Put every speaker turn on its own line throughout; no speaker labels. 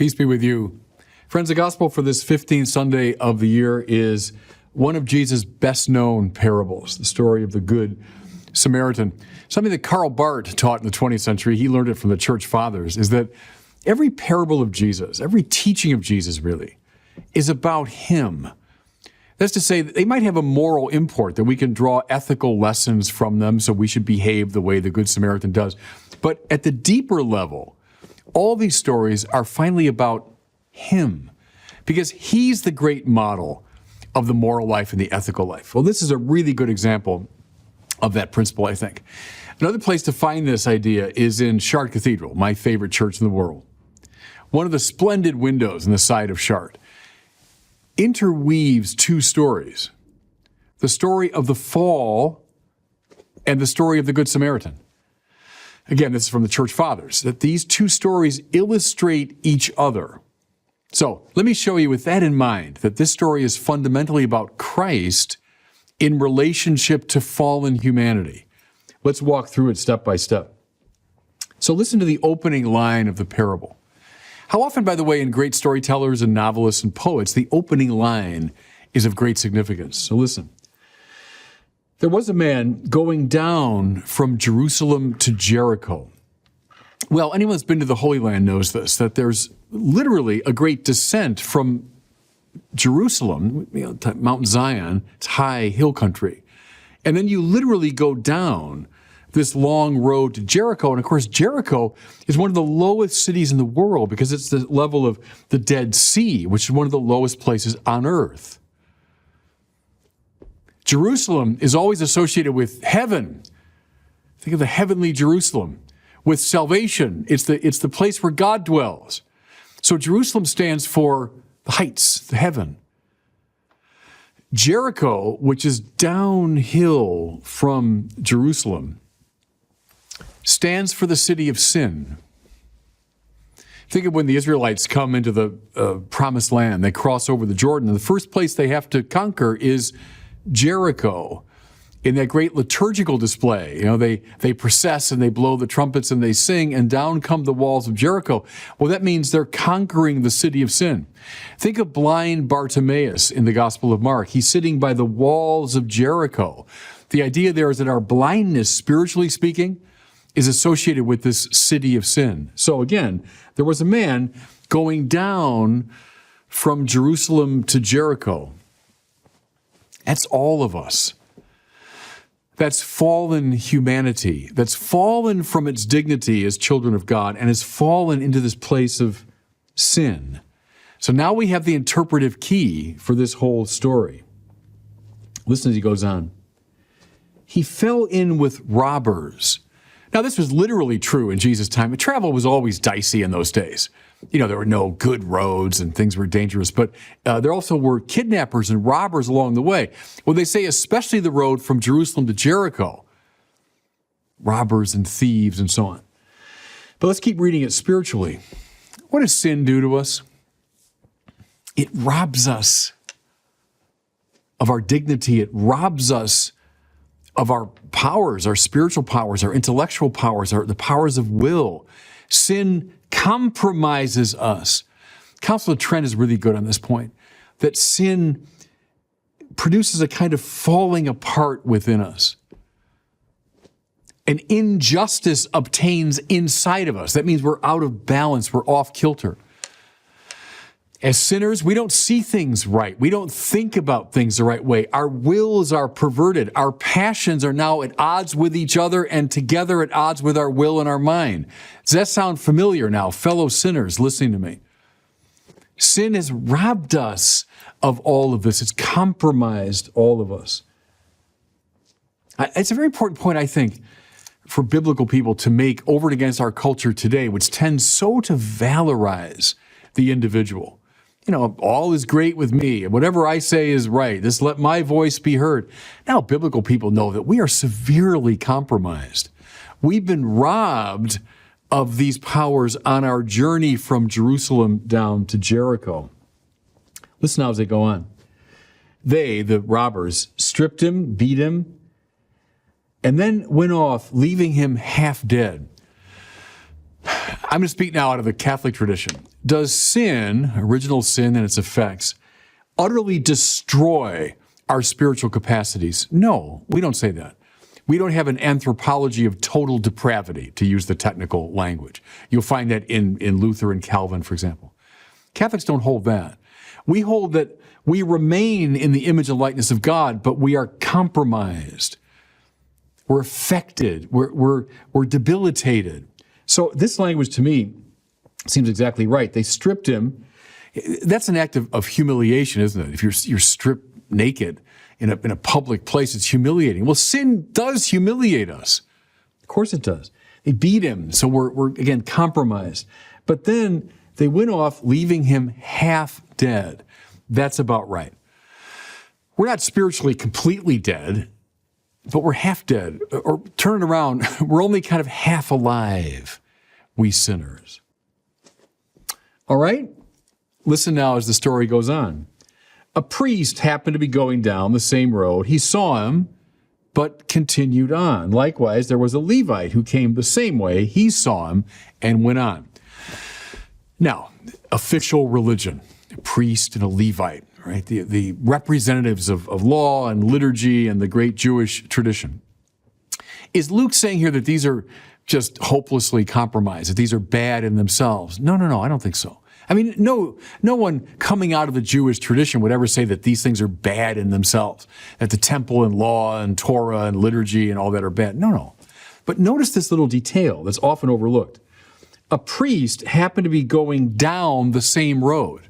Peace be with you. Friends, the gospel for this 15th Sunday of the year is one of Jesus' best-known parables, the story of the Good Samaritan. Something that Karl Barth taught in the 20th century, he learned it from the church fathers, is that every parable of Jesus, every teaching of Jesus really, is about him. That's to say, that they might have a moral import, that we can draw ethical lessons from them, so we should behave the way the Good Samaritan does. But at the deeper level, all these stories are finally about him, because he's the great model of the moral life and the ethical life. Well, this is a really good example of that principle, I think. Another place to find this idea is in Chartres Cathedral, my favorite church in the world. One of the splendid windows in the side of Chartres interweaves two stories: the story of the fall and the story of the Good Samaritan. Again, this is from the church fathers, that these two stories illustrate each other. So let me show you with that in mind, that this story is fundamentally about Christ in relationship to fallen humanity. Let's walk through it step by step. So listen to the opening line of the parable. How often, by the way, in great storytellers and novelists and poets, the opening line is of great significance. So listen. There was a man going down from Jerusalem to Jericho. Well, anyone that's been to the Holy Land knows this, that there's literally a great descent from Jerusalem, Mount Zion, it's high hill country. And then you literally go down this long road to Jericho. And of course, Jericho is one of the lowest cities in the world because it's the level of the Dead Sea, which is one of the lowest places on earth. Jerusalem is always associated with heaven. Think of the heavenly Jerusalem. With salvation, it's the place where God dwells. So Jerusalem stands for the heights, the heaven. Jericho, which is downhill from Jerusalem, stands for the city of sin. Think of when the Israelites come into the promised land, they cross over the Jordan, and the first place they have to conquer is Jericho. In that great liturgical display, they process and they blow the trumpets and they sing, and down come the walls of Jericho. Well, that means they're conquering the city of sin. Think of blind Bartimaeus in the Gospel of Mark. He's sitting by the walls of Jericho. The idea there is that our blindness, spiritually speaking, is associated with this city of sin. So again, there was a man going down from Jerusalem to Jericho. That's all of us. That's fallen humanity, that's fallen from its dignity as children of God and has fallen into this place of sin. So now we have the interpretive key for this whole story. Listen as he goes on. He fell in with robbers. Now, this was literally true in Jesus' time. Travel was always dicey in those days. There were no good roads and things were dangerous, but there also were kidnappers and robbers along the way. Well, they say especially the road from Jerusalem to Jericho. Robbers and thieves and so on. But let's keep reading it spiritually. What does sin do to us? It robs us of our dignity. It robs us of our powers, our spiritual powers, our intellectual powers, the powers of will. Sin compromises us. Counselor Trent is really good on this point, that sin produces a kind of falling apart within us. An injustice obtains inside of us. That means we're out of balance, we're off kilter. As sinners, we don't see things right. We don't think about things the right way. Our wills are perverted. Our passions are now at odds with each other and together at odds with our will and our mind. Does that sound familiar now, fellow sinners listening to me? Sin has robbed us of all of this. It's compromised all of us. It's a very important point, I think, for biblical people to make over and against our culture today, which tends so to valorize the individual. All is great with me. Whatever I say is right. Just let my voice be heard. Now, biblical people know that we are severely compromised. We've been robbed of these powers on our journey from Jerusalem down to Jericho. Listen now as they go on. They, the robbers, stripped him, beat him, and then went off, leaving him half dead. I'm going to speak now out of the Catholic tradition. does sin, original sin and its effects, utterly destroy our spiritual capacities? No, we don't say that. We don't have an anthropology of total depravity, to use the technical language. You'll find that in Luther and Calvin, for example. Catholics don't hold that. We hold that we remain in the image and likeness of God, but we are compromised. We're affected. We're debilitated. So this language, to me, seems exactly right. They stripped him. That's an act of humiliation, isn't it? If you're stripped naked in a public place, it's humiliating. Well, sin does humiliate us. Of course it does. They beat him, so we're again, compromised. But then they went off, leaving him half dead. That's about right. We're not spiritually completely dead, but we're half dead. Or turn it around, we're only kind of half alive, we sinners. All right? Listen now as the story goes on. A priest happened to be going down the same road. He saw him, but continued on. Likewise, there was a Levite who came the same way. He saw him and went on. Now, official religion, a priest and a Levite, right? The representatives of law and liturgy and the great Jewish tradition. Is Luke saying here that these are just hopelessly compromised, that these are bad in themselves? No, I don't think so. I mean, no one coming out of the Jewish tradition would ever say that these things are bad in themselves, that the temple and law and Torah and liturgy and all that are bad. No. But notice this little detail that's often overlooked. A priest happened to be going down the same road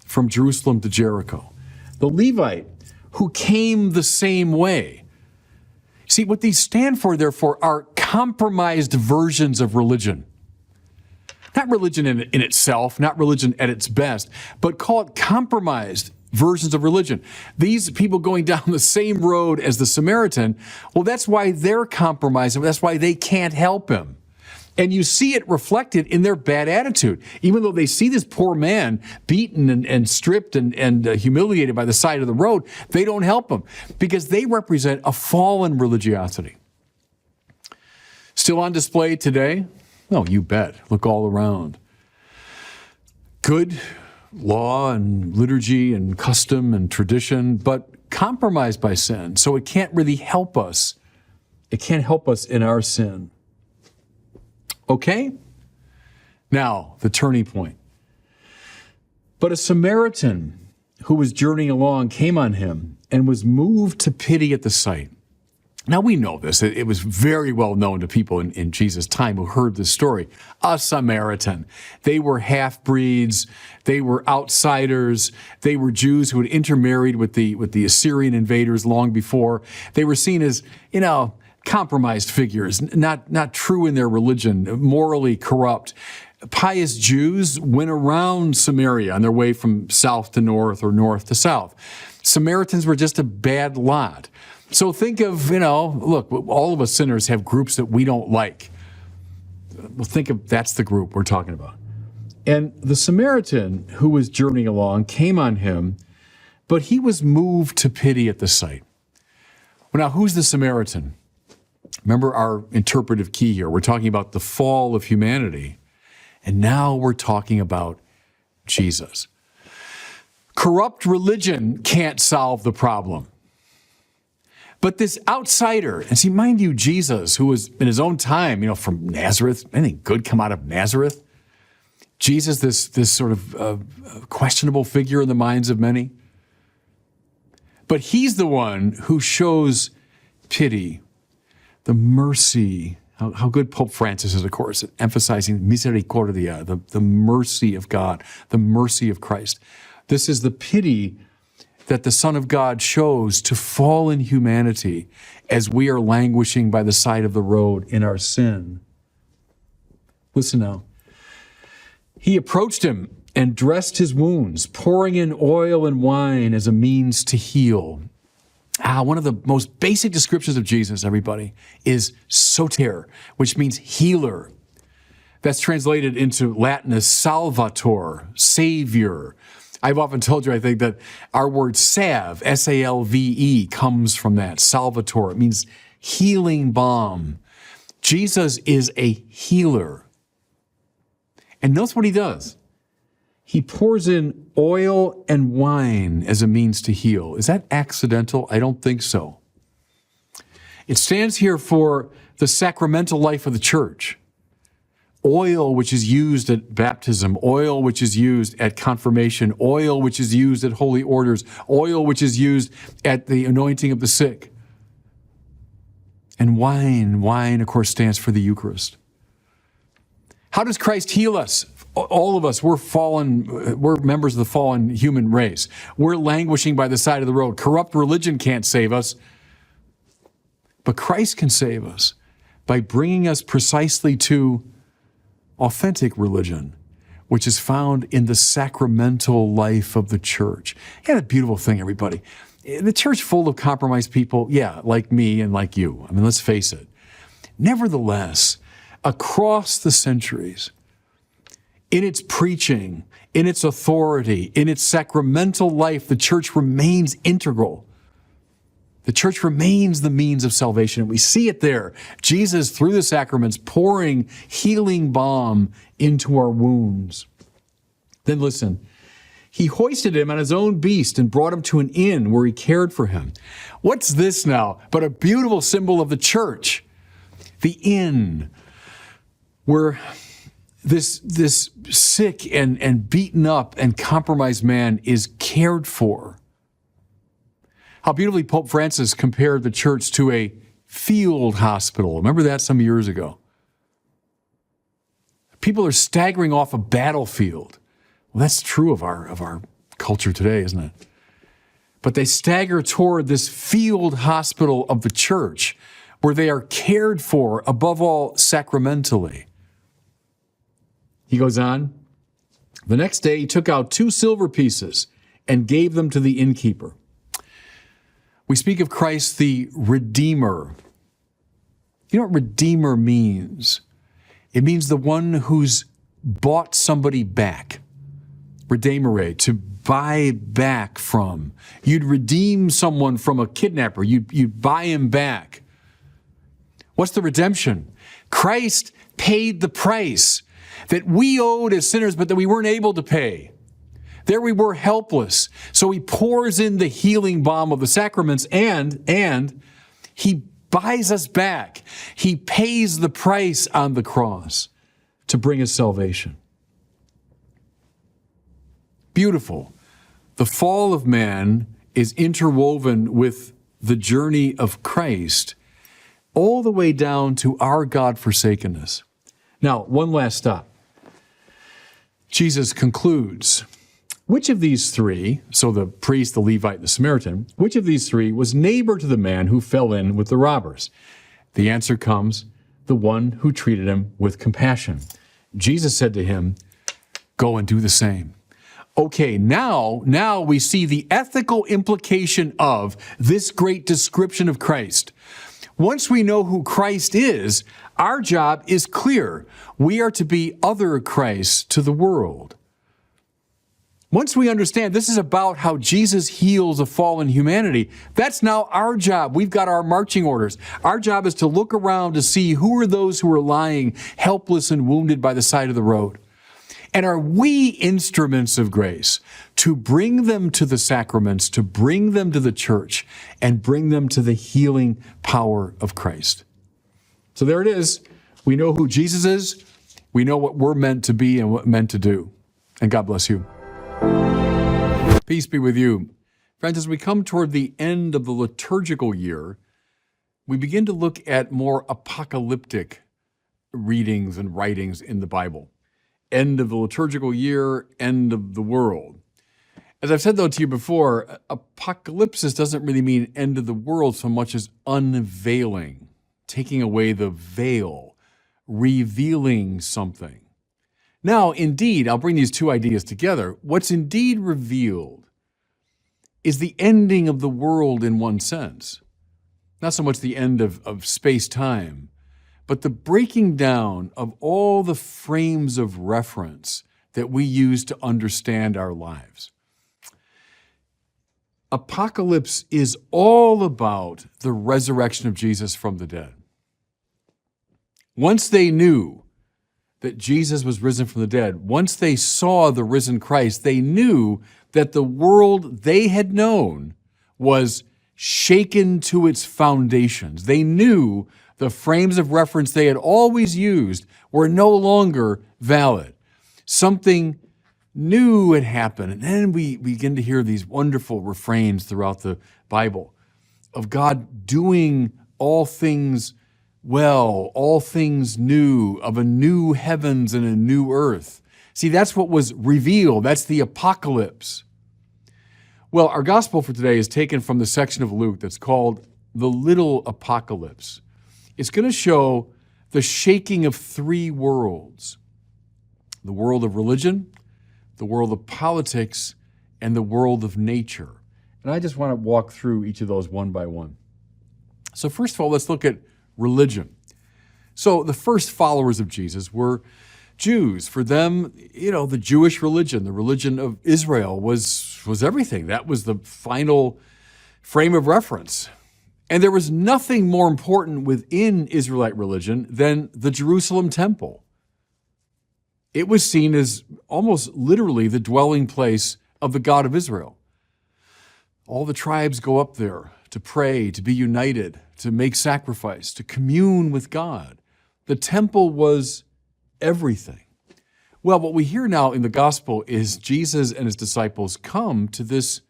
from Jerusalem to Jericho. The Levite, who came the same way. See, what these stand for, therefore, are compromised versions of religion. Not religion in itself, not religion at its best, but call it compromised versions of religion. These people going down the same road as the Samaritan, well, that's why they're compromised, and that's why they can't help him. And you see it reflected in their bad attitude. Even though they see this poor man beaten and stripped and humiliated by the side of the road, they don't help him because they represent a fallen religiosity. Still on display today? No, you bet. Look all around. Good law and liturgy and custom and tradition, but compromised by sin. So it can't really help us. It can't help us in our sin. Okay? Now, the turning point. But a Samaritan who was journeying along came on him and was moved to pity at the sight. Now, we know this. It was very well known to people in Jesus' time who heard this story. A Samaritan. They were half-breeds. They were outsiders. They were Jews who had intermarried with the Assyrian invaders long before. They were seen as, compromised figures, not true in their religion, morally corrupt. Pious Jews went around Samaria on their way from south to north or north to south. Samaritans were just a bad lot. So think of, look, all of us sinners have groups that we don't like. Well, think of that's the group we're talking about. And the Samaritan who was journeying along came on him, but he was moved to pity at the sight. Well, now, who's the Samaritan? Remember our interpretive key here. We're talking about the fall of humanity, and now we're talking about Jesus. Corrupt religion can't solve the problem. But this outsider, and see, mind you, Jesus, who was in his own time, from Nazareth, anything good come out of Nazareth? Jesus, this sort of questionable figure in the minds of many. But he's the one who shows pity, the mercy. How good Pope Francis is, of course, emphasizing misericordia, the mercy of God, the mercy of Christ. This is the pity that the Son of God shows to fallen humanity as we are languishing by the side of the road in our sin. Listen now. He approached him and dressed his wounds, pouring in oil and wine as a means to heal. One of the most basic descriptions of Jesus, everybody, is soter, which means healer. That's translated into Latin as salvator, savior. I've often told you, I think, that our word salve, S-A-L-V-E, comes from that, salvator. It means healing balm. Jesus is a healer. And notice what he does. He pours in oil and wine as a means to heal. Is that accidental? I don't think so. It stands here for the sacramental life of the church. Oil, which is used at baptism, oil, which is used at confirmation, oil, which is used at holy orders, oil, which is used at the anointing of the sick. And wine, of course, stands for the Eucharist. How does Christ heal us? All of us, we're members of the fallen human race. We're languishing by the side of the road. Corrupt religion can't save us, but Christ can save us by bringing us precisely to authentic religion, which is found in the sacramental life of the church. Yeah, a beautiful thing, everybody. The church full of compromised people, yeah, like me and like you. I mean, let's face it. Nevertheless, across the centuries, in its preaching, in its authority, in its sacramental life, the church remains integral. The church remains the means of salvation. And we see it there. Jesus, through the sacraments, pouring healing balm into our wounds. Then listen, he hoisted him on his own beast and brought him to an inn where he cared for him. What's this now but a beautiful symbol of the church? The inn, where this sick and beaten up and compromised man is cared for. How beautifully Pope Francis compared the church to a field hospital. Remember that some years ago? People are staggering off a battlefield. Well, that's true of our culture today, isn't it? But they stagger toward this field hospital of the church where they are cared for, above all, sacramentally. He goes on, the next day he took out 2 silver pieces and gave them to the innkeeper. We speak of Christ the Redeemer. You know what Redeemer means? It means the one who's bought somebody back. Redemere, to buy back from. You'd redeem someone from a kidnapper. You'd buy him back. What's the redemption? Christ paid the price that we owed as sinners, but that we weren't able to pay. There we were helpless. So he pours in the healing balm of the sacraments and he buys us back. He pays the price on the cross to bring us salvation. Beautiful. The fall of man is interwoven with the journey of Christ all the way down to our God-forsakenness. Now, one last stop. Jesus concludes, which of these 3, so the priest, the Levite, and the Samaritan, which of these 3 was neighbor to the man who fell in with the robbers? The answer comes, the one who treated him with compassion. Jesus said to him, go and do the same. Okay, now we see the ethical implication of this great description of Christ. Once we know who Christ is, our job is clear. We are to be other Christs to the world. Once we understand this is about how Jesus heals a fallen humanity, that's now our job. We've got our marching orders. Our job is to look around to see who are those who are lying helpless and wounded by the side of the road. And are we instruments of grace to bring them to the sacraments, to bring them to the church, and bring them to the healing power of Christ? So there it is. We know who Jesus is. We know what we're meant to be and what we're meant to do. And God bless you. Peace be with you. Friends, as we come toward the end of the liturgical year, we begin to look at more apocalyptic readings and writings in the Bible. End of the liturgical year, end of the world. As I've said, though, to you before, apocalypsis doesn't really mean end of the world so much as unveiling, taking away the veil, revealing something. Now, indeed, I'll bring these 2 ideas together. What's indeed revealed is the ending of the world in one sense. Not so much the end of space-time, but the breaking down of all the frames of reference that we use to understand our lives. Apocalypse is all about the resurrection of Jesus from the dead. Once they knew that Jesus was risen from the dead, once they saw the risen Christ, they knew that the world they had known was shaken to its foundations. They knew the frames of reference they had always used were no longer valid. Something new had happened. And then we begin to hear these wonderful refrains throughout the Bible of God doing all things well, all things new, of a new heavens and a new earth. See, that's what was revealed. That's the apocalypse. Well, our gospel for today is taken from the section of Luke that's called the Little Apocalypse. It's going to show the shaking of three worlds: the world of religion, the world of politics, and the world of nature. And I just want to walk through each of those one by one. So first of all, let's look at religion. So the first followers of Jesus were Jews. For them, the Jewish religion, the religion of Israel was everything. That was the final frame of reference. And there was nothing more important within Israelite religion than the Jerusalem temple. It was seen as almost literally the dwelling place of the God of Israel. All the tribes go up there to pray, to be united, to make sacrifice, to commune with God. The temple was everything. Well, what we hear now in the gospel is Jesus and his disciples come to this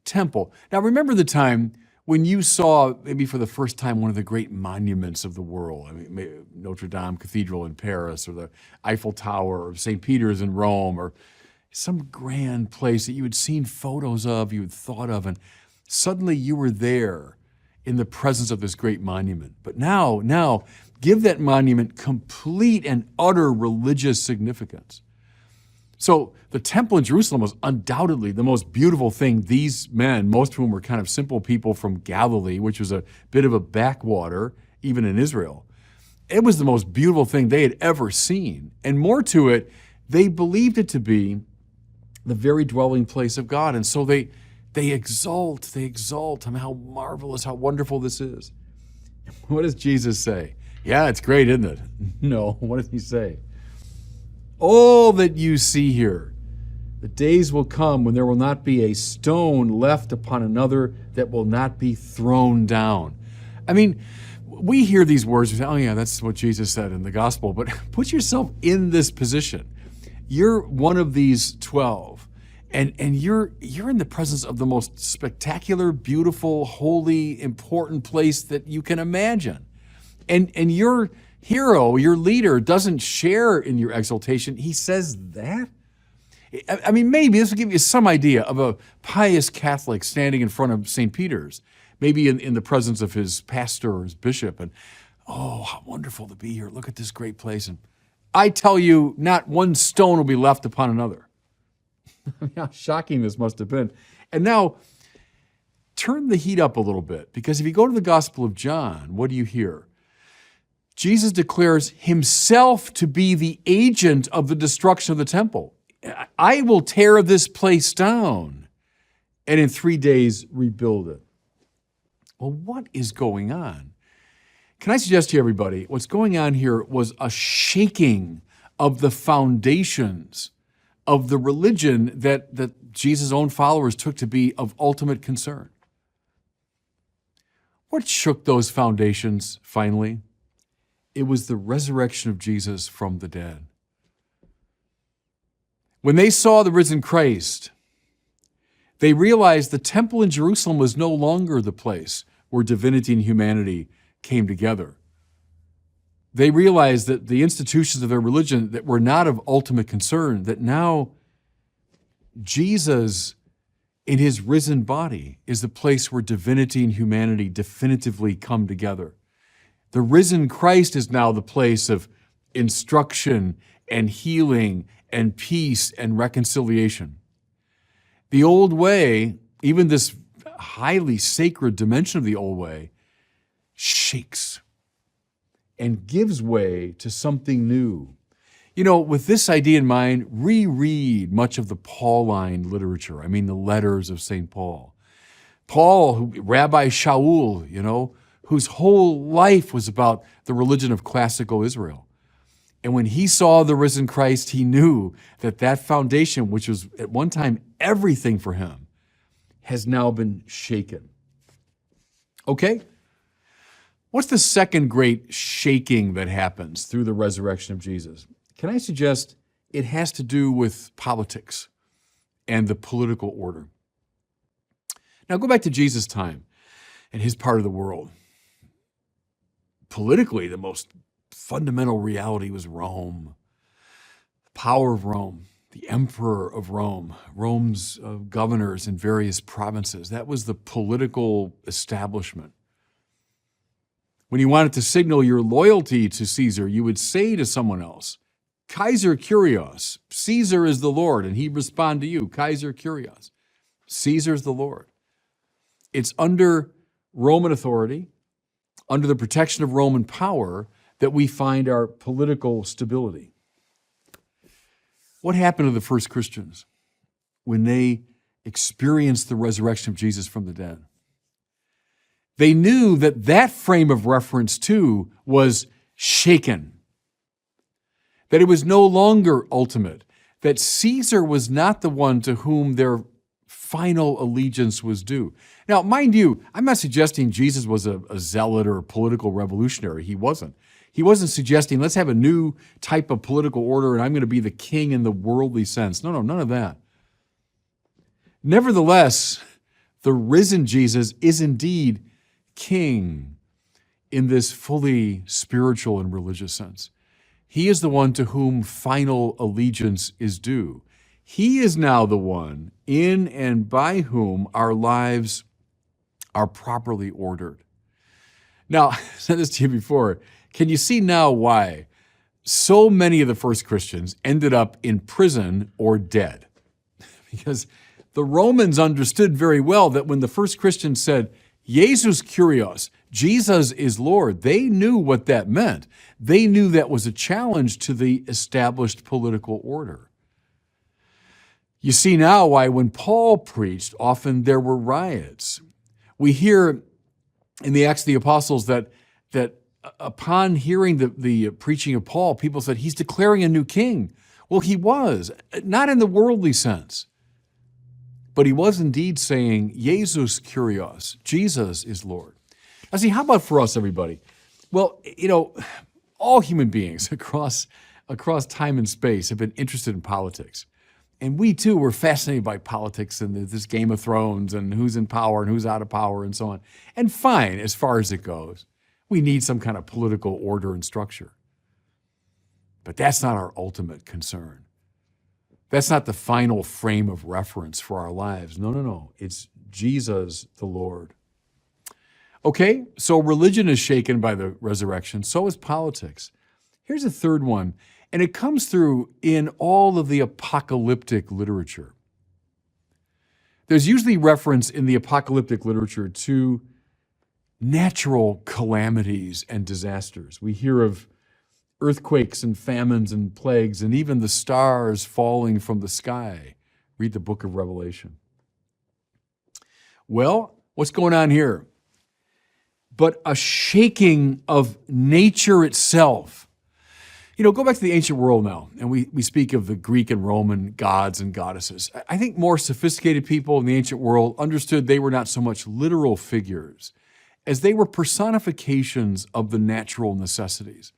temple. Now, remember the time when you saw, maybe for the first time, one of the great monuments of the world. I mean, Notre Dame Cathedral in Paris, or the Eiffel Tower, or St. Peter's in Rome, or some grand place that you had seen photos of, you had thought of, and suddenly you were there in the presence of this great monument. But now, give that monument complete and utter religious significance. So the temple in Jerusalem was undoubtedly the most beautiful thing these men, most of whom were kind of simple people from Galilee, which was a bit of a backwater, even in Israel. It was the most beautiful thing they had ever seen. And more to it, they believed it to be the very dwelling place of God. And so they exalt. I mean, how marvelous, how wonderful this is. What does Jesus say? Yeah, it's great, isn't it? No, what does he say? All that you see here, the days will come when there will not be a stone left upon another that will not be thrown down. I mean, we hear these words and say, oh yeah, that's what Jesus said in the gospel, but put yourself in this position. You're one of these 12, and you're in the presence of the most spectacular, beautiful, holy, important place that you can imagine. And your hero, your leader, doesn't share in your exaltation. He says that? I mean, maybe this will give you some idea of a pious Catholic standing in front of St. Peter's, maybe in the presence of his pastor or his bishop, and, oh, how wonderful to be here. Look at this great place. And I tell you, not one stone will be left upon another. I mean, how shocking this must have been. And now, turn the heat up a little bit, because if you go to the Gospel of John, what do you hear? Jesus declares himself to be the agent of the destruction of the temple. I will tear this place down and in 3 days rebuild it. Well, what is going on? Can I suggest to everybody, what's going on here was a shaking of the foundations of the religion that Jesus' own followers took to be of ultimate concern. What shook those foundations finally? It was the resurrection of Jesus from the dead. When they saw the risen Christ, they realized the temple in Jerusalem was no longer the place where divinity and humanity came together. They realized that the institutions of their religion that were not of ultimate concern, that now Jesus in his risen body is the place where divinity and humanity definitively come together. The risen Christ is now the place of instruction and healing and peace and reconciliation. The old way, even this highly sacred dimension of the old way, shakes and gives way to something new. You know, with this idea in mind, reread much of the Pauline literature. I mean, the letters of St. Paul. Paul, Rabbi Shaul, whose whole life was about the religion of classical Israel. And when he saw the risen Christ, he knew that that foundation, which was at one time everything for him, has now been shaken. Okay? What's the second great shaking that happens through the resurrection of Jesus? Can I suggest it has to do with politics and the political order? Now go back to Jesus' time and his part of the world. Politically, the most fundamental reality was Rome, the power of Rome, the emperor of Rome, Rome's governors in various provinces. That was the political establishment. When you wanted to signal your loyalty to Caesar, you would say to someone else, Kaiser Kyrios, Caesar is the Lord, and he'd respond to you, Kaiser Kyrios, Caesar's the Lord. It's under Roman authority, under the protection of Roman power, that we find our political stability. What happened to the first Christians when they experienced the resurrection of Jesus from the dead? They knew that that frame of reference too was shaken, that it was no longer ultimate, that Caesar was not the one to whom their final allegiance was due. Now, mind you, I'm not suggesting Jesus was a zealot or a political revolutionary. He wasn't. He wasn't suggesting, let's have a new type of political order and I'm going to be the king in the worldly sense. No, none of that. Nevertheless, the risen Jesus is indeed king in this fully spiritual and religious sense. He is the one to whom final allegiance is due. He is now the one in and by whom our lives are properly ordered. Now, I said this to you before. Can you see now why so many of the first Christians ended up in prison or dead? Because the Romans understood very well that when the first Christians said, Jesus Kyrios, Jesus is Lord, they knew what that meant. They knew that was a challenge to the established political order. You see now why when Paul preached, often there were riots. We hear in the Acts of the Apostles that upon hearing the preaching of Paul, people said, he's declaring a new king. Well, he was, not in the worldly sense, but he was indeed saying, Jesus Kyrios, Jesus is Lord. Now see, how about for us, everybody? Well, all human beings across time and space have been interested in politics. And we too were fascinated by politics and this Game of Thrones and who's in power and who's out of power and so on. And fine, as far as it goes. We need some kind of political order and structure. But that's not our ultimate concern. That's not the final frame of reference for our lives. No. It's Jesus the Lord. Okay, so religion is shaken by the resurrection. So is politics. Here's a third one, and it comes through in all of the apocalyptic literature. There's usually reference in the apocalyptic literature to natural calamities and disasters. We hear of earthquakes and famines and plagues and even the stars falling from the sky. Read the book of Revelation. Well, what's going on here? But a shaking of nature itself. Go back to the ancient world now, and we speak of the Greek and Roman gods and goddesses. I think more sophisticated people in the ancient world understood they were not so much literal figures as they were personifications of the natural necessities.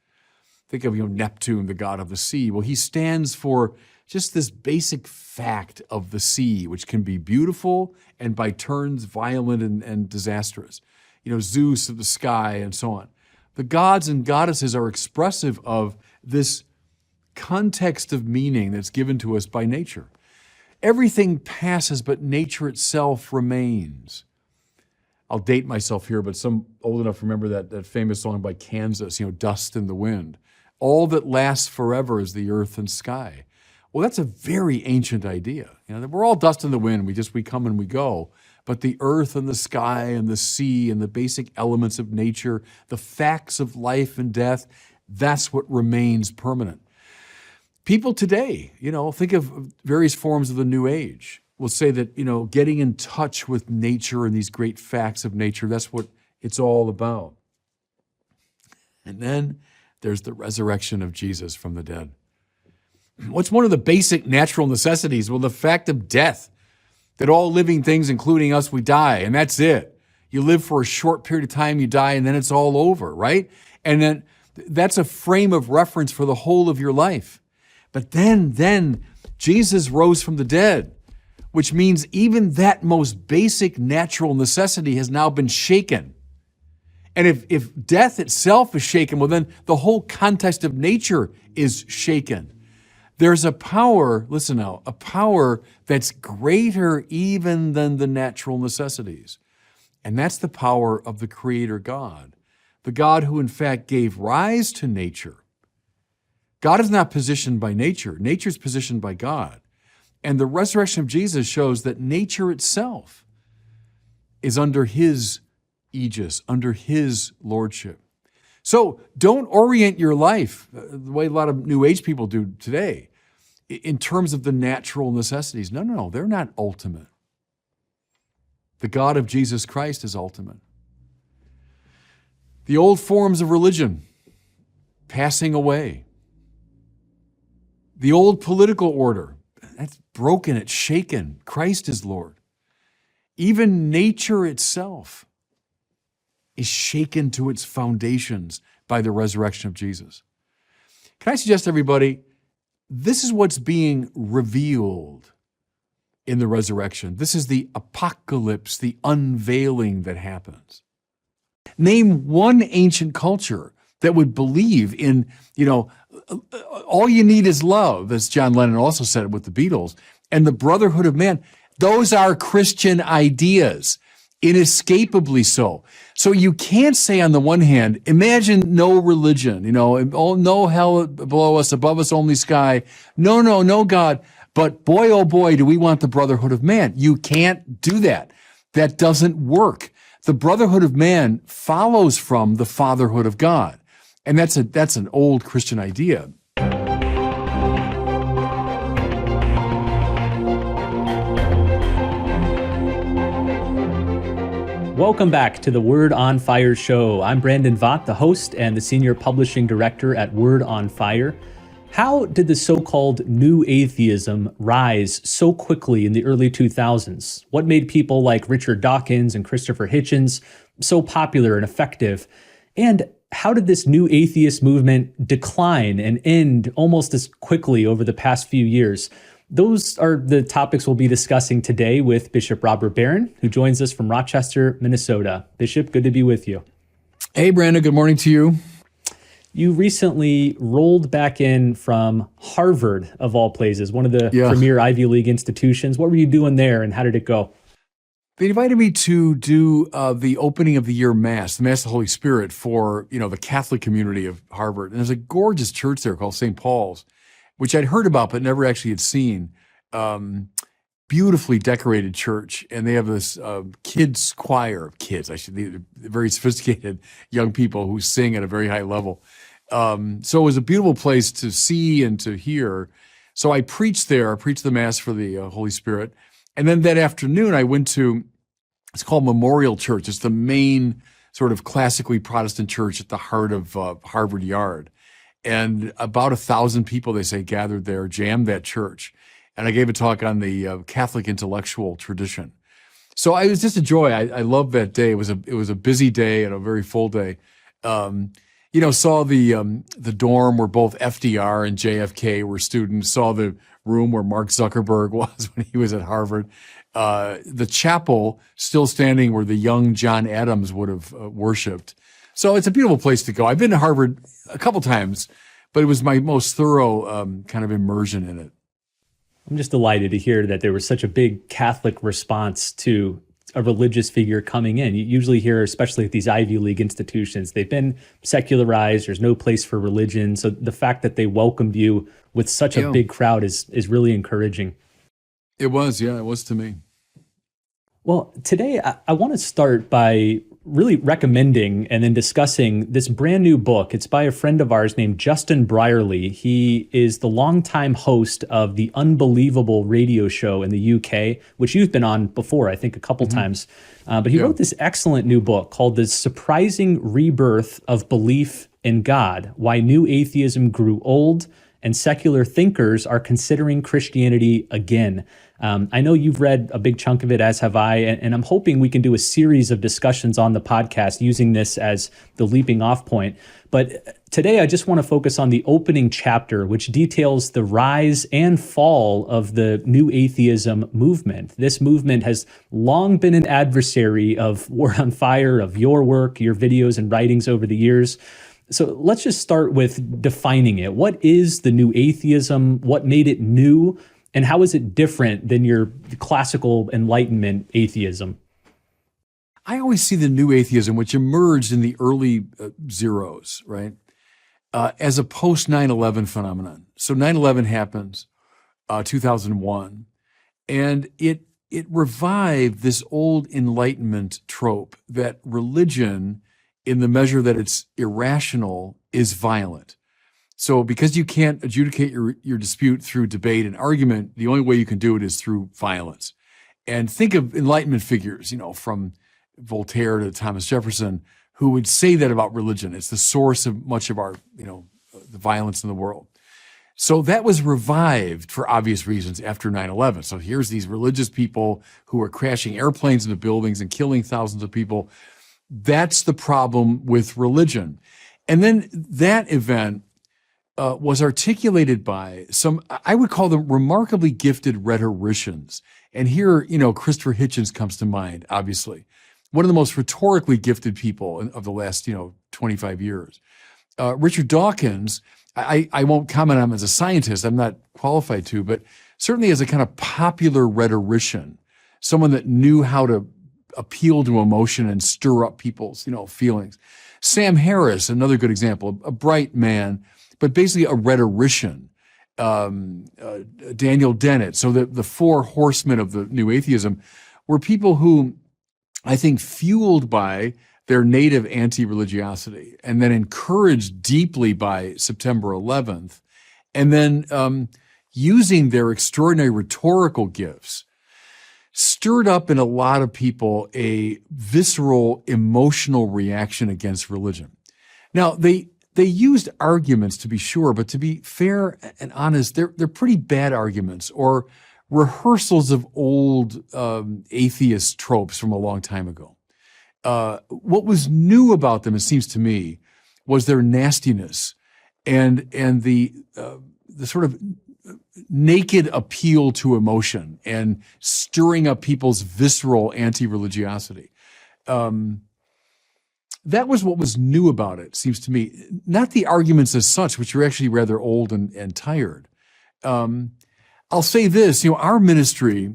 Think of Neptune, the god of the sea. Well, he stands for just this basic fact of the sea, which can be beautiful and by turns violent and disastrous. Zeus of the sky and so on. The gods and goddesses are expressive of this context of meaning that's given to us by nature. Everything passes, but nature itself remains. I'll date myself here, but some old enough to remember that famous song by Kansas, Dust in the Wind. All that lasts forever is the earth and sky. Well, that's a very ancient idea. That we're all dust in the wind. We come and we go. But the earth and the sky and the sea and the basic elements of nature, the facts of life and death, that's what remains permanent. People today, think of various forms of the New Age, will say that, getting in touch with nature and these great facts of nature, that's what it's all about. And then There's the resurrection of Jesus from the dead. What's one of the basic natural necessities? Well, the fact of death, that all living things, including us, we die, and that's it. You live for a short period of time, you die, and then it's all over, right? And then that's a frame of reference for the whole of your life. But then Jesus rose from the dead, which means even that most basic natural necessity has now been shaken. And if death itself is shaken, well, then the whole context of nature is shaken. There's a power, listen now, a power that's greater even than the natural necessities. And that's the power of the Creator God, the God who in fact gave rise to nature. God is not positioned by nature. Nature is positioned by God. And the resurrection of Jesus shows that nature itself is under His aegis, under His lordship. So don't orient your life the way a lot of New Age people do today in terms of the natural necessities. No, they're not ultimate. The God of Jesus Christ is ultimate. The old forms of religion passing away. The old political order, that's broken, it's shaken. Christ is Lord. Even nature itself is shaken to its foundations by the resurrection of Jesus. Can I suggest to everybody, this is what's being revealed in the resurrection. This is the apocalypse, the unveiling that happens. Name one ancient culture that would believe in, all you need is love, as John Lennon also said with the Beatles, and the brotherhood of man. Those are Christian ideas, inescapably so. So you can't say on the one hand, imagine no religion, no hell below us, above us only sky. No, God. But boy, oh boy, do we want the brotherhood of man. You can't do that. That doesn't work. The brotherhood of man follows from the fatherhood of God. And that's an old Christian idea.
Welcome back to the Word on Fire show. I'm Brandon Vaught, the host and the senior publishing director at Word on Fire. How did the so-called new atheism rise so quickly in the early 2000s? What made people like Richard Dawkins and Christopher Hitchens so popular and effective? And how did this new atheist movement decline and end almost as quickly over the past few years? Those are the topics we'll be discussing today with Bishop Robert Barron, who joins us from Rochester, Minnesota. Bishop, good to be with you.
Hey, Brandon, good morning to you.
You recently rolled back in from Harvard, of all places, one of the premier Ivy League institutions. What were you doing there, and how did it go?
They invited me to do the opening of the year Mass, the Mass of the Holy Spirit for, the Catholic community of Harvard. And there's a gorgeous church there called St. Paul's, which I'd heard about but never actually had seen. Beautifully decorated church. And they have this kids choir, they're very sophisticated young people who sing at a very high level. So it was a beautiful place to see and to hear. So I preached there. I preached the Mass for the Holy Spirit. And then that afternoon, I went to, it's called Memorial Church. It's the main sort of classically Protestant church at the heart of Harvard Yard. And about 1,000 people, they say, gathered there, jammed that church. And I gave a talk on the Catholic intellectual tradition. So it was just a joy. I loved that day. It was a busy day and a very full day. Saw the dorm where both FDR and JFK were students, saw the room where Mark Zuckerberg was when he was at Harvard, the chapel still standing where the young John Adams would have worshiped. So it's a beautiful place to go. I've been to Harvard a couple times, but it was my most thorough kind of immersion in it.
I'm just delighted to hear that there was such a big Catholic response to a religious figure coming in. You usually hear, especially at these Ivy League institutions, they've been secularized. There's no place for religion. So the fact that they welcomed you with such a big crowd is really encouraging.
It was to me.
Well, today I want to start by really recommending and then discussing this brand new book. It's by a friend of ours named Justin Brierley. He is the longtime host of the Unbelievable radio show in the UK, which you've been on before, I think a couple times. But he wrote this excellent new book called The Surprising Rebirth of Belief in God, why new atheism grew old, and secular thinkers are considering Christianity again. I know you've read a big chunk of it, as have I, and I'm hoping we can do a series of discussions on the podcast using this as the leaping off point. But today I just want to focus on the opening chapter, which details the rise and fall of the new atheism movement. This movement has long been an adversary of Word on Fire, of your work, your videos and writings over the years. So let's just start with defining it. What is the new atheism? What made it new? And how is it different than your classical Enlightenment atheism?
I always see the new atheism, which emerged in the early zeros, right, as a post 9/11 phenomenon. So 9/11 happens, 2001, and it revived this old Enlightenment trope that religion, in the measure that it's irrational, is violent. So because you can't adjudicate your dispute through debate and argument, the only way you can do it is through violence. And think of Enlightenment figures, from Voltaire to Thomas Jefferson, who would say that about religion. It's the source of much of our, the violence in the world. So that was revived for obvious reasons after 9/11. So here's these religious people who are crashing airplanes into buildings and killing thousands of people. That's the problem with religion. And then that event was articulated by some, I would call them remarkably gifted rhetoricians. And here, Christopher Hitchens comes to mind, obviously. One of the most rhetorically gifted people of the last, 25 years. Richard Dawkins, I won't comment on him as a scientist, I'm not qualified to, but certainly as a kind of popular rhetorician, someone that knew how to appeal to emotion and stir up people's, feelings. Sam Harris, another good example, a bright man, but basically a rhetorician. Daniel Dennett. So the four horsemen of the new atheism were people who, I think, fueled by their native anti-religiosity and then encouraged deeply by September 11th, and then using their extraordinary rhetorical gifts, stirred up in a lot of people a visceral, emotional reaction against religion. Now, they used arguments, to be sure, but to be fair and honest, they're pretty bad arguments or rehearsals of old atheist tropes from a long time ago. What was new about them, it seems to me, was their nastiness and the sort of naked appeal to emotion and stirring up people's visceral anti-religiosity. That was what was new about it, seems to me. Not the arguments as such, which are actually rather old and tired. I'll say this, our ministry,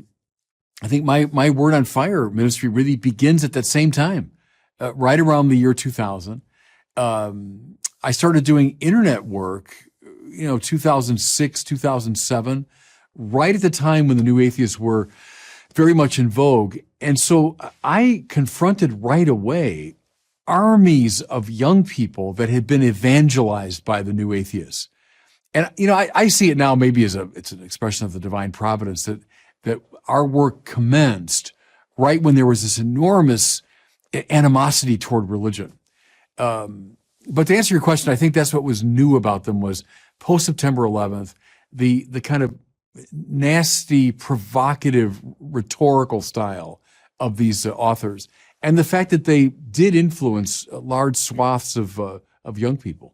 I think my Word on Fire ministry really begins at that same time, right around the year 2000. I started doing internet work, 2006, 2007, right at the time when the new atheists were very much in vogue. And so I confronted right away armies of young people that had been evangelized by the new atheists. And, I see it now maybe as it's an expression of the divine providence that our work commenced right when there was this enormous animosity toward religion. But to answer your question, I think that's what was new about them was post-September 11th, the kind of nasty, provocative, rhetorical style of these authors, and the fact that they did influence large swaths of young people.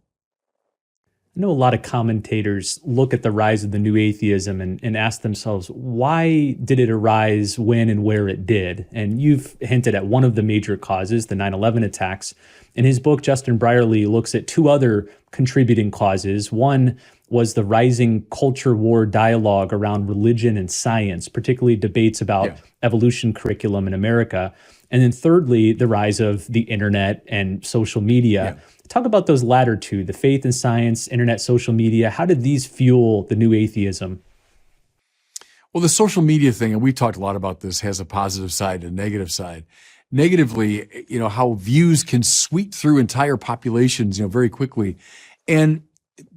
I know a lot of commentators look at the rise of the new atheism and ask themselves, why did it arise when and where it did? And you've hinted at one of the major causes, the 9/11 attacks. In his book, Justin Brierley looks at two other contributing causes. One was the rising culture war dialogue around religion and science, particularly debates about evolution curriculum in America. And then thirdly, the rise of the internet and social media. Talk about those latter two, the faith and science, internet, social media. How did these fuel the new atheism?
Well, the social media thing, and we've talked a lot about this, has a positive side and a negative side. Negatively, how views can sweep through entire populations, very quickly. And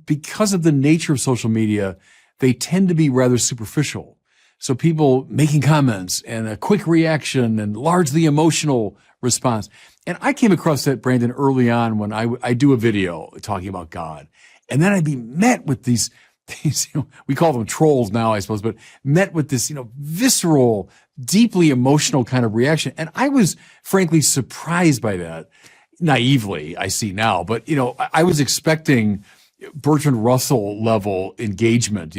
because of the nature of social media, they tend to be rather superficial. So people making comments and a quick reaction and largely emotional response. And I came across that, Brandon, early on when I do a video talking about God. And then I'd be met with these we call them trolls now, I suppose, but met with this, visceral, deeply emotional kind of reaction. And I was frankly surprised by that. Naively, I see now, but I was expecting Bertrand Russell level engagement,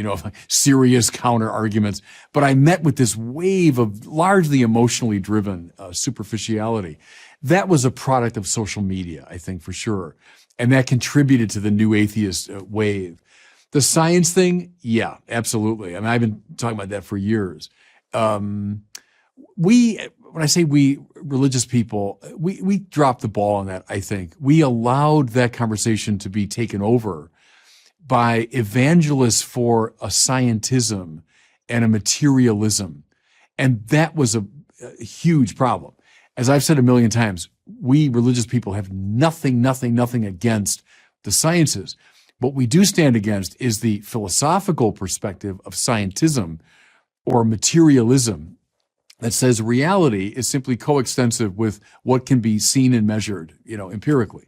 serious counter arguments. But I met with this wave of largely emotionally driven superficiality. That was a product of social media, I think, for sure. And that contributed to the new atheist wave. The science thing, yeah, absolutely. I mean, I've been talking about that for years. When I say we, religious people, we dropped the ball on that, I think. We allowed that conversation to be taken over by evangelists for a scientism and a materialism. And that was a huge problem. As I've said a million times, we religious people have nothing against the sciences. What we do stand against is the philosophical perspective of scientism or materialism that says reality is simply coextensive with what can be seen and measured, empirically.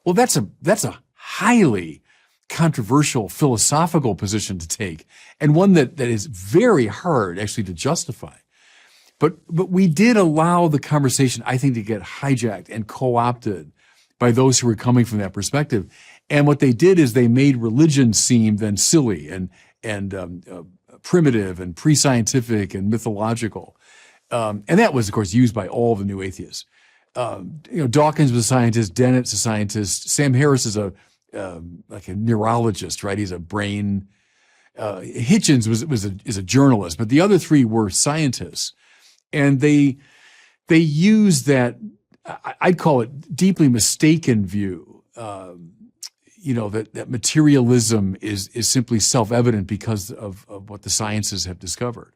Well, that's a highly controversial philosophical position to take, and one that is very hard actually to justify. But we did allow the conversation, I think, to get hijacked and co-opted by those who were coming from that perspective. And what they did is they made religion seem then silly and primitive and pre-scientific and mythological. And that was, of course, used by all the new atheists. Dawkins was a scientist, Dennett's a scientist, Sam Harris is like a neurologist, right? He's a brain. Hitchens is a journalist, but the other three were scientists, and they used that. I'd call it deeply mistaken view. That materialism is simply self-evident because of what the sciences have discovered.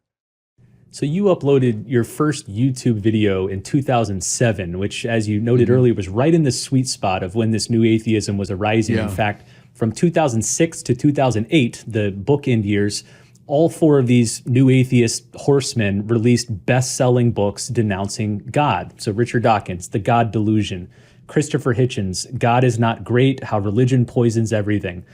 So you uploaded your first YouTube video in 2007, which, as you noted earlier, was right in the sweet spot of when this new atheism was arising. Yeah. In fact, from 2006 to 2008, the bookend years, all four of these new atheist horsemen released best-selling books denouncing God. So Richard Dawkins, The God Delusion; Christopher Hitchens, God is Not Great, How Religion Poisons Everything;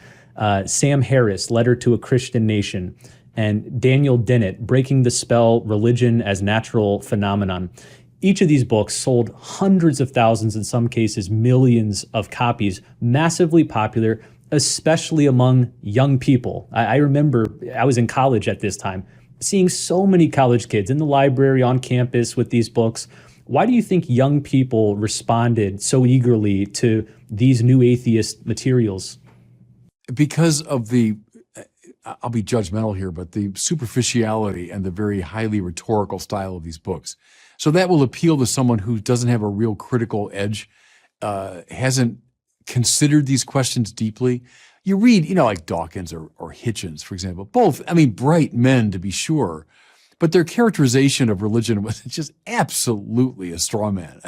Sam Harris, Letter to a Christian Nation; and Daniel Dennett, Breaking the Spell, Religion as Natural Phenomenon. Each of these books sold hundreds of thousands, in some cases millions of copies, massively popular, especially among young people. I remember I was in college at this time, seeing so many college kids in the library, on campus with these books. Why do you think young people responded so eagerly to these new atheist materials?
Because of I'll be judgmental here, but the superficiality and the very highly rhetorical style of these books. So that will appeal to someone who doesn't have a real critical edge, hasn't considered these questions deeply. You read, like Dawkins or Hitchens, for example, both, bright men to be sure, but their characterization of religion was just absolutely a straw man.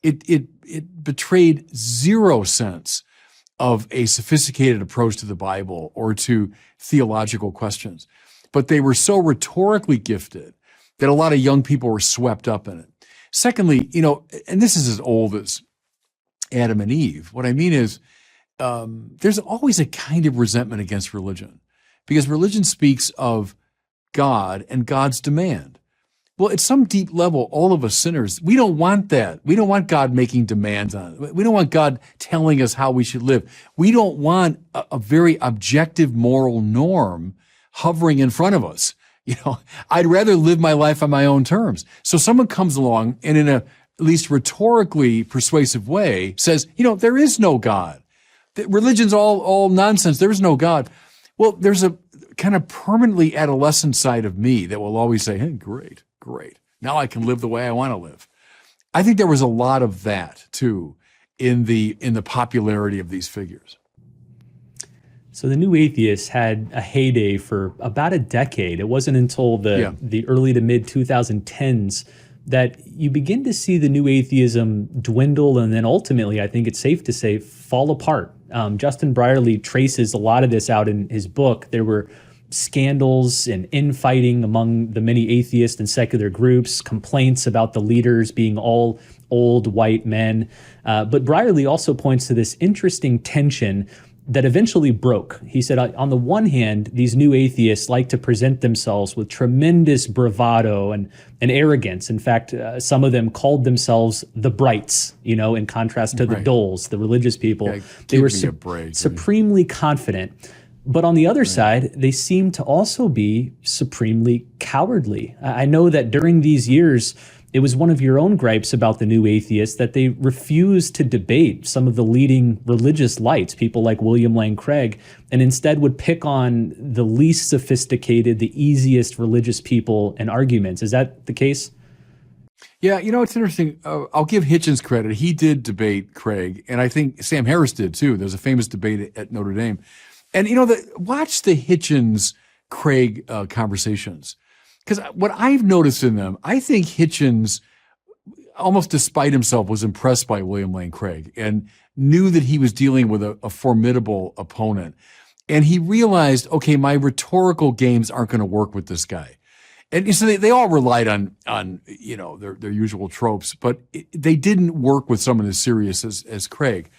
It betrayed zero sense of a sophisticated approach to the Bible or to theological questions. But they were so rhetorically gifted that a lot of young people were swept up in it. Secondly, and this is as old as Adam and Eve. What I mean is, there's always a kind of resentment against religion, because religion speaks of God and God's demand. Well, at some deep level, all of us sinners, we don't want that. We don't want God making demands on it. We don't want God telling us how we should live. We don't want a very objective moral norm hovering in front of us. I'd rather live my life on my own terms. So someone comes along and in a at least rhetorically persuasive way says, there is no God. Religion's all nonsense. There is no God. Well, there's a kind of permanently adolescent side of me that will always say, hey, great. Now I can live the way I want to live. I think there was a lot of that too in the popularity of these figures.
So the New Atheists had a heyday for about a decade. It wasn't until the early to mid 2010s that you begin to see the New Atheism dwindle, and then ultimately, I think it's safe to say, fall apart. Justin Brierley traces a lot of this out in his book. There were scandals and infighting among the many atheist and secular groups, complaints about the leaders being all old white men. But Brierley also points to this interesting tension that eventually broke. He said, on the one hand, these new atheists like to present themselves with tremendous bravado and arrogance. In fact, some of them called themselves the brights, in contrast to the dulls, the religious people.
Yeah,
they were supremely confident. But on the other side, they seemed to also be supremely cowardly. I know that during these years, it was one of your own gripes about the new atheists that they refused to debate some of the leading religious lights, people like William Lane Craig, and instead would pick on the least sophisticated, the easiest religious people and arguments. Is that the case?
Yeah, it's interesting. I'll give Hitchens credit. He did debate Craig, and I think Sam Harris did too. There's a famous debate at Notre Dame. And, watch the Hitchens-Craig conversations. Because what I've noticed in them, I think Hitchens, almost despite himself, was impressed by William Lane Craig and knew that he was dealing with a formidable opponent. And he realized, okay, my rhetorical games aren't going to work with this guy. And so they all relied on their usual tropes, but they didn't work with someone as serious as Craig.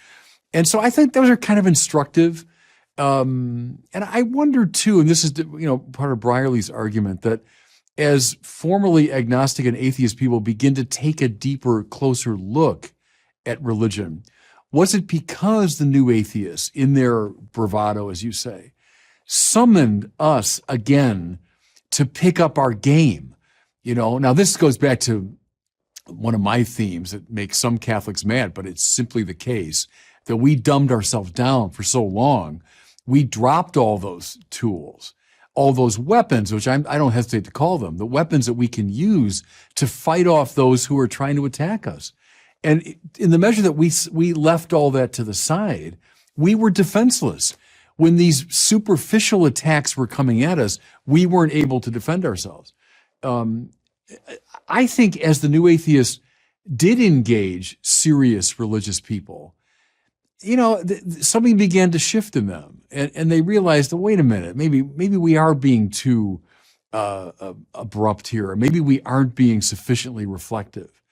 And so I think those are kind of instructive. And I wonder too, and this is part of Brierley's argument, that as formerly agnostic and atheist people begin to take a deeper, closer look at religion, was it because the new atheists, in their bravado, as you say, summoned us again to pick up our game? Now this goes back to one of my themes that makes some Catholics mad, but it's simply the case that we dumbed ourselves down for so long. We dropped all those tools, all those weapons, which I don't hesitate to call them, the weapons that we can use to fight off those who are trying to attack us. And in the measure that we left all that to the side, we were defenseless. When these superficial attacks were coming at us, we weren't able to defend ourselves. I think as the new atheists did engage serious religious people, something began to shift in them, and they realized, wait a minute, maybe we are being too abrupt here, or maybe we aren't being sufficiently reflective.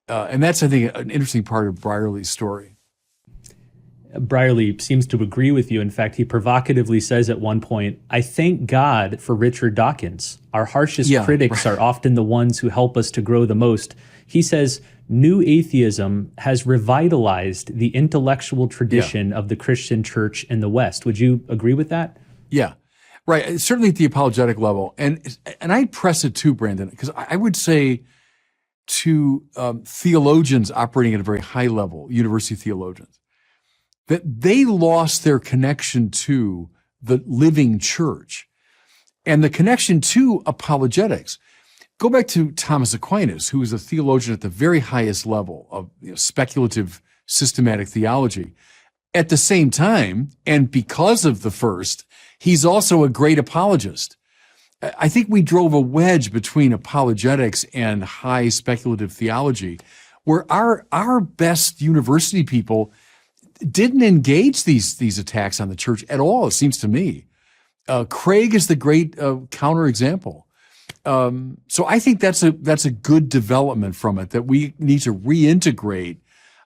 And that's, I think, an interesting part of Brierley's story.
Brierley seems to agree with you. In fact, he provocatively says at one point, "I thank God for Richard Dawkins. Our harshest critics are often the ones who help us to grow the most." He says, new atheism has revitalized the intellectual tradition of the Christian church in the West. Would you agree with that?
Yeah, right. Certainly at the apologetic level. And I press it too, Brandon, because I would say to theologians operating at a very high level, university theologians, that they lost their connection to the living church and the connection to apologetics. Go back to Thomas Aquinas, who was a theologian at the very highest level of speculative systematic theology. At the same time, and because of the first, he's also a great apologist. I think we drove a wedge between apologetics and high speculative theology, where our best university people didn't engage these attacks on the church at all, it seems to me. Craig is the great counterexample. So I think that's a good development from it, that we need to reintegrate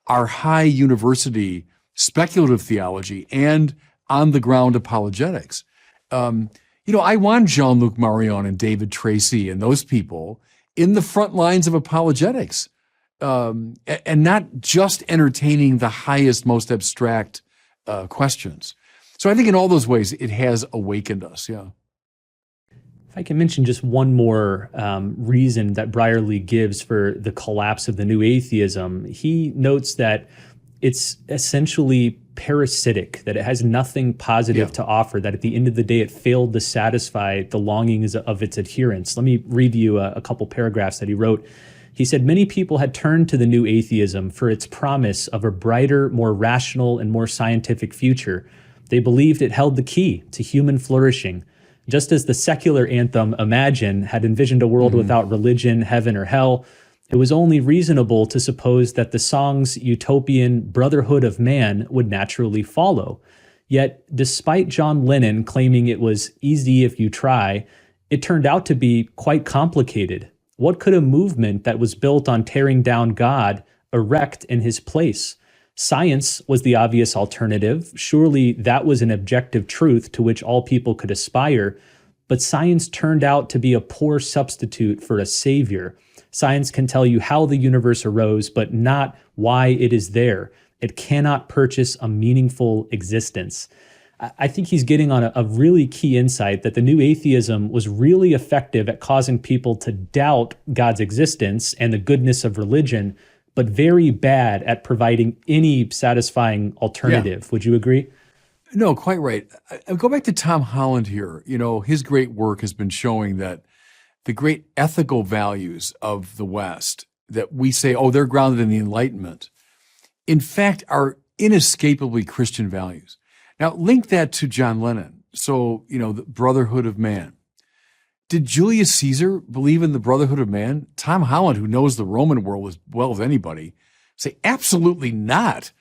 our high university speculative theology and on the ground apologetics. I want Jean-Luc Marion and David Tracy and those people in the front lines of apologetics, and not just entertaining the highest, most abstract questions. So I think in all those ways, it has awakened us, yeah.
If I can mention just one more reason that Brierley gives for the collapse of the new atheism, he notes that it's essentially parasitic, that it has nothing positive to offer, that at the end of the day, it failed to satisfy the longings of its adherents. Let me read you a couple paragraphs that he wrote. He said, many people had turned to the new atheism for its promise of a brighter, more rational, and more scientific future. They believed it held the key to human flourishing. Just as the secular anthem Imagine had envisioned a world without religion, heaven, or hell, it was only reasonable to suppose that the song's utopian brotherhood of man would naturally follow. Yet, despite John Lennon claiming it was easy if you try, it turned out to be quite complicated. What could a movement that was built on tearing down God erect in his place? Science was the obvious alternative. Surely that was an objective truth to which all people could aspire. But science turned out to be a poor substitute for a savior. Science can tell you how the universe arose, but not why it is there. It cannot purchase a meaningful existence. I think he's getting on a really key insight that the new atheism was really effective at causing people to doubt God's existence and the goodness of religion, but very bad at providing any satisfying alternative. Would you agree?
No, quite right. I go back to Tom Holland here. You know, his great work has been showing that the great ethical values of the West that we say, oh, they're grounded in the Enlightenment, in fact, are inescapably Christian values. Now, link that to John Lennon. So, you know, the brotherhood of man. Did Julius Caesar believe in the brotherhood of man? Tom Holland, who knows the Roman world as well as anybody, say absolutely not.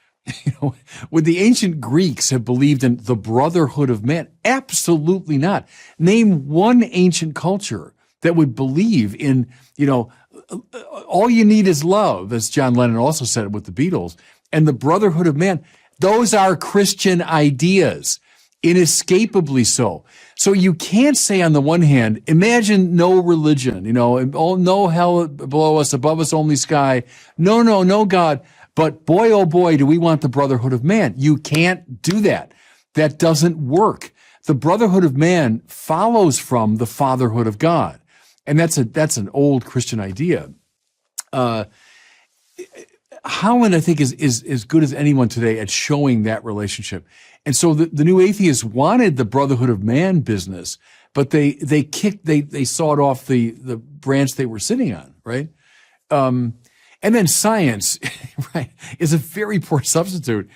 You know, would the ancient Greeks have believed in the brotherhood of man? Absolutely not. Name one ancient culture that would believe in, you know, all you need is love, as John Lennon also said it with the Beatles, and the brotherhood of man. Those are Christian ideas, inescapably so. So you can't say on the one hand, imagine no religion, you know, no hell below us, above us only sky. No God. But boy, oh boy, do we want the brotherhood of man. You can't do that. That doesn't work. The brotherhood of man follows from the fatherhood of God. And that's an old Christian idea. Holland, I think, is as good as anyone today at showing that relationship. And so the new atheists wanted the brotherhood of man business, but they sawed off the branch they were sitting on, right? And then science, right, is a very poor substitute.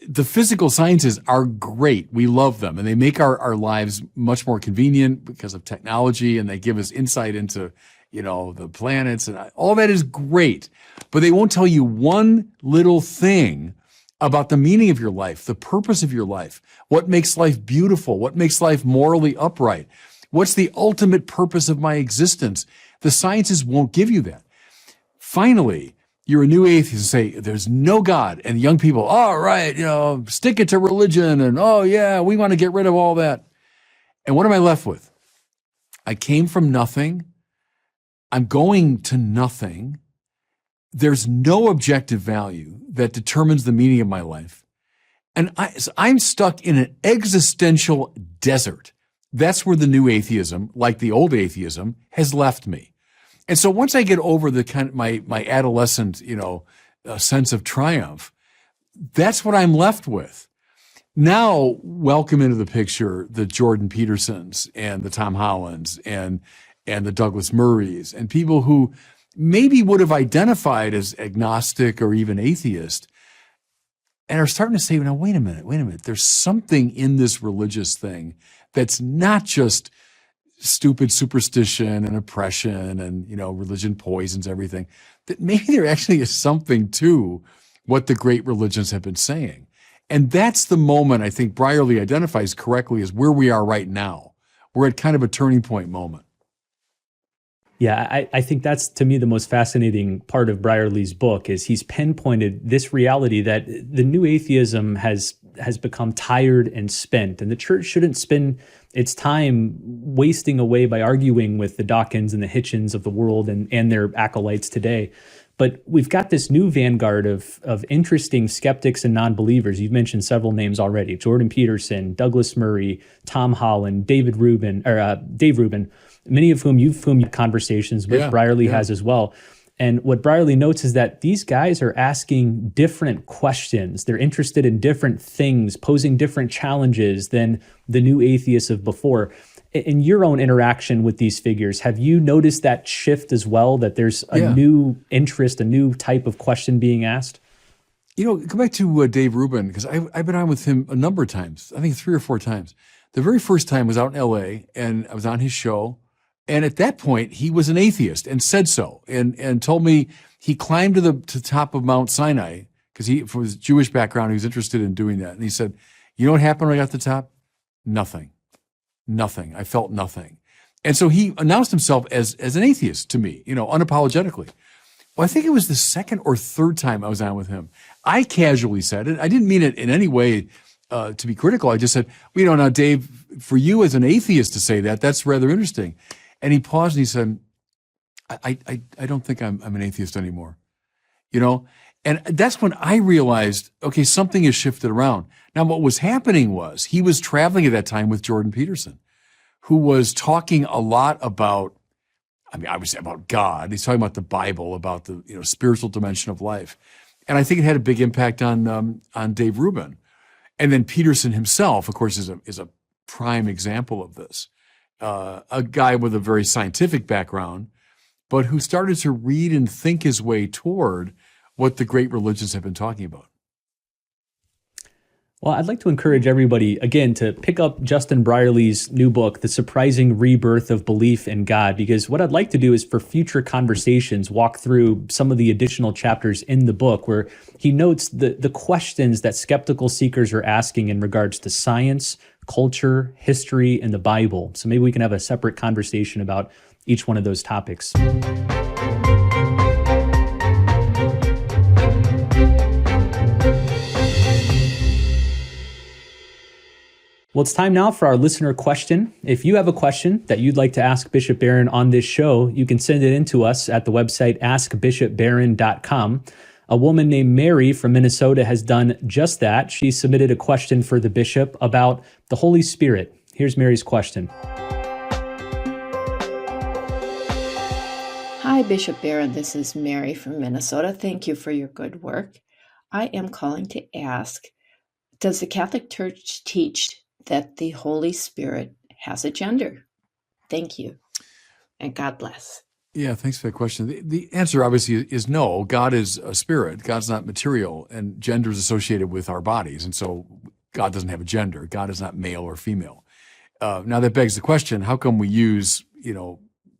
The physical sciences are great. We love them, and they make our lives much more convenient because of technology, and they give us insight into, you know, the planets, and all that is great. But they won't tell you one little thing about the meaning of your life, the purpose of your life, what makes life beautiful, what makes life morally upright, what's the ultimate purpose of my existence. The sciences won't give you that. Finally, you're a new atheist and say, there's no God. And young people, all right, you know, stick it to religion. And, oh, yeah, we want to get rid of all that. And what am I left with? I came from nothing. I'm going to nothing. There's no objective value that determines the meaning of my life. And I'm stuck in an existential desert. That's where the new atheism, like the old atheism, has left me. And so once I get over the kind of my adolescent, you know, sense of triumph, that's what I'm left with. Now, welcome into the picture the Jordan Petersons and the Tom Hollands and the Douglas Murrays and people who maybe would have identified as agnostic or even atheist and are starting to say, now, wait a minute. There's something in this religious thing that's not just stupid superstition and oppression and, you know, religion poisons everything, that maybe there actually is something to what the great religions have been saying. And that's the moment I think Brierly identifies correctly as where we are right now. We're at kind of a turning point moment.
Yeah, I think that's, to me, the most fascinating part of Brierly's book is he's pinpointed this reality that the new atheism has become tired and spent, and the church shouldn't spend its time wasting away by arguing with the Dawkins and the Hitchens of the world and their acolytes today. But we've got this new vanguard of interesting skeptics and non-believers. You've mentioned several names already: Jordan Peterson, Douglas Murray, Tom Holland, Dave Rubin, many of whom you've had conversations with. Brierly has as well. And what Brierly notes is that these guys are asking different questions. They're interested in different things, posing different challenges than the new atheists of before. In your own interaction with these figures, have you noticed that shift as well, that there's a new interest, a new type of question being asked?
You know, go back to Dave Rubin, because I've been on with him a number of times, I think 3 or 4 times. The very first time was out in L.A., and I was on his show. And at that point, he was an atheist and said so, and told me he climbed to the top of Mount Sinai because from his Jewish background, he was interested in doing that. And he said, You know what happened when I got to the top? Nothing. Nothing. I felt nothing. And so he announced himself as an atheist to me, unapologetically. Well, I think it was the second or third time I was on with him. I casually said it. I didn't mean it in any way to be critical. I just said, now, Dave, for you as an atheist to say that, that's rather interesting. And he paused and he said, I don't think I'm an atheist anymore. And that's when I realized, okay, something has shifted around. Now, what was happening was he was traveling at that time with Jordan Peterson, who was talking a lot about, obviously about God. He's talking about the Bible, about the spiritual dimension of life. And I think it had a big impact on Dave Rubin. And then Peterson himself, of course, is a prime example of this. A guy with a very scientific background, but who started to read and think his way toward what the great religions have been talking about.
Well, I'd like to encourage everybody, again, to pick up Justin Brierley's new book, The Surprising Rebirth of Belief in God, because what I'd like to do is for future conversations, walk through some of the additional chapters in the book where he notes the questions that skeptical seekers are asking in regards to science, culture, history, and the Bible. So maybe we can have a separate conversation about each one of those topics. Well, it's time now for our listener question. If you have a question that you'd like to ask Bishop Barron on this show, you can send it in to us at the website askbishopbarron.com. A woman named Mary from Minnesota has done just that. She submitted a question for the bishop about the Holy Spirit. Here's Mary's question.
Hi, Bishop Barron. This is Mary from Minnesota. Thank you for your good work. I am calling to ask, does the Catholic Church teach that the Holy Spirit has a gender? Thank you, and God bless.
Yeah, thanks for that question. The answer obviously is no. God is a spirit. God's not material, and gender is associated with our bodies, and so God doesn't have a gender. God is not male or female. Now that begs the question: how come we use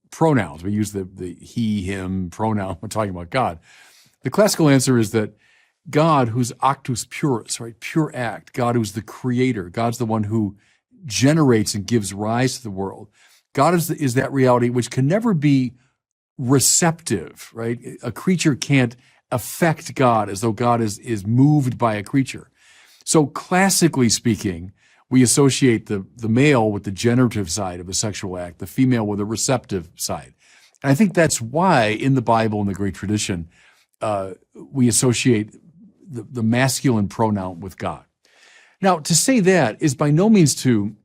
pronouns? We use the he, him pronoun when talking about God. The classical answer is that God, who's actus purus, right, pure act, God who's the creator, God's the one who generates and gives rise to the world. God is that reality which can never be receptive, right? A creature can't affect God as though God is moved by a creature. So classically speaking, we associate the male with the generative side of a sexual act, the female with a receptive side. And I think that's why in the Bible, in the great tradition, we associate the masculine pronoun with God. Now, to say that is by no means to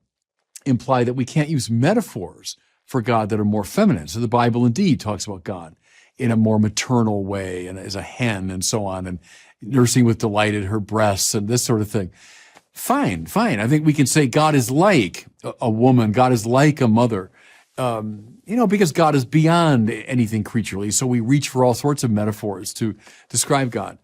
imply that we can't use metaphors for God that are more feminine. So the Bible indeed talks about God in a more maternal way and as a hen and so on, and nursing with delight at her breasts and this sort of thing. Fine. I think we can say God is like a woman. God is like a mother, because God is beyond anything creaturely. So we reach for all sorts of metaphors to describe God.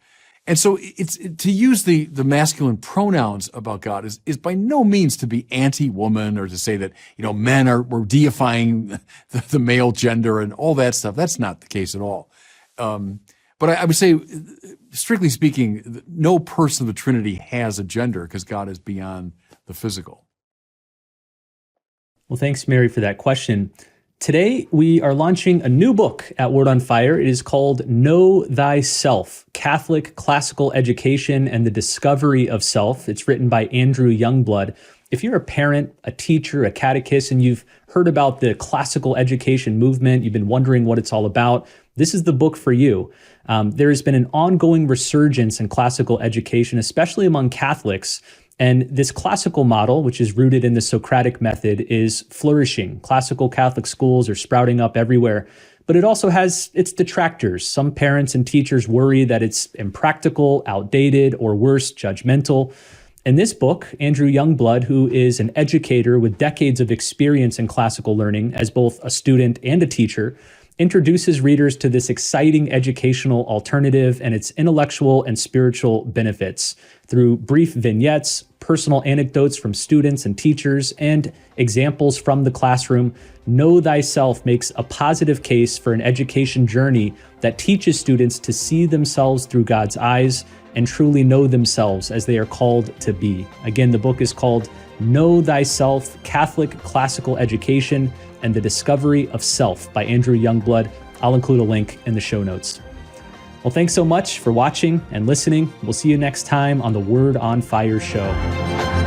And so it's to use the masculine pronouns about God is by no means to be anti-woman or to say that, we're deifying the male gender and all that stuff. That's not the case at all. But I would say, strictly speaking, no person of the Trinity has a gender because God is beyond the physical.
Well, thanks, Mary, for that question. Today, we are launching a new book at Word on Fire. It is called Know Thyself, Catholic Classical Education and the Discovery of Self. It's written by Andrew Youngblood. If you're a parent, a teacher, a catechist, and you've heard about the classical education movement, you've been wondering what it's all about, this is the book for you. There has been an ongoing resurgence in classical education, especially among Catholics. And this classical model, which is rooted in the Socratic method, is flourishing. Classical Catholic schools are sprouting up everywhere. But it also has its detractors. Some parents and teachers worry that it's impractical, outdated, or worse, judgmental. In this book, Andrew Youngblood, who is an educator with decades of experience in classical learning as both a student and a teacher, introduces readers to this exciting educational alternative and its intellectual and spiritual benefits through brief vignettes, personal anecdotes from students and teachers, and examples from the classroom. Know Thyself makes a positive case for an education journey that teaches students to see themselves through God's eyes and truly know themselves as they are called to be. Again, the book is called Know Thyself, Catholic Classical Education and the Discovery of Self by Andrew Youngblood. I'll include a link in the show notes. Well, thanks so much for watching and listening. We'll see you next time on the Word on Fire show.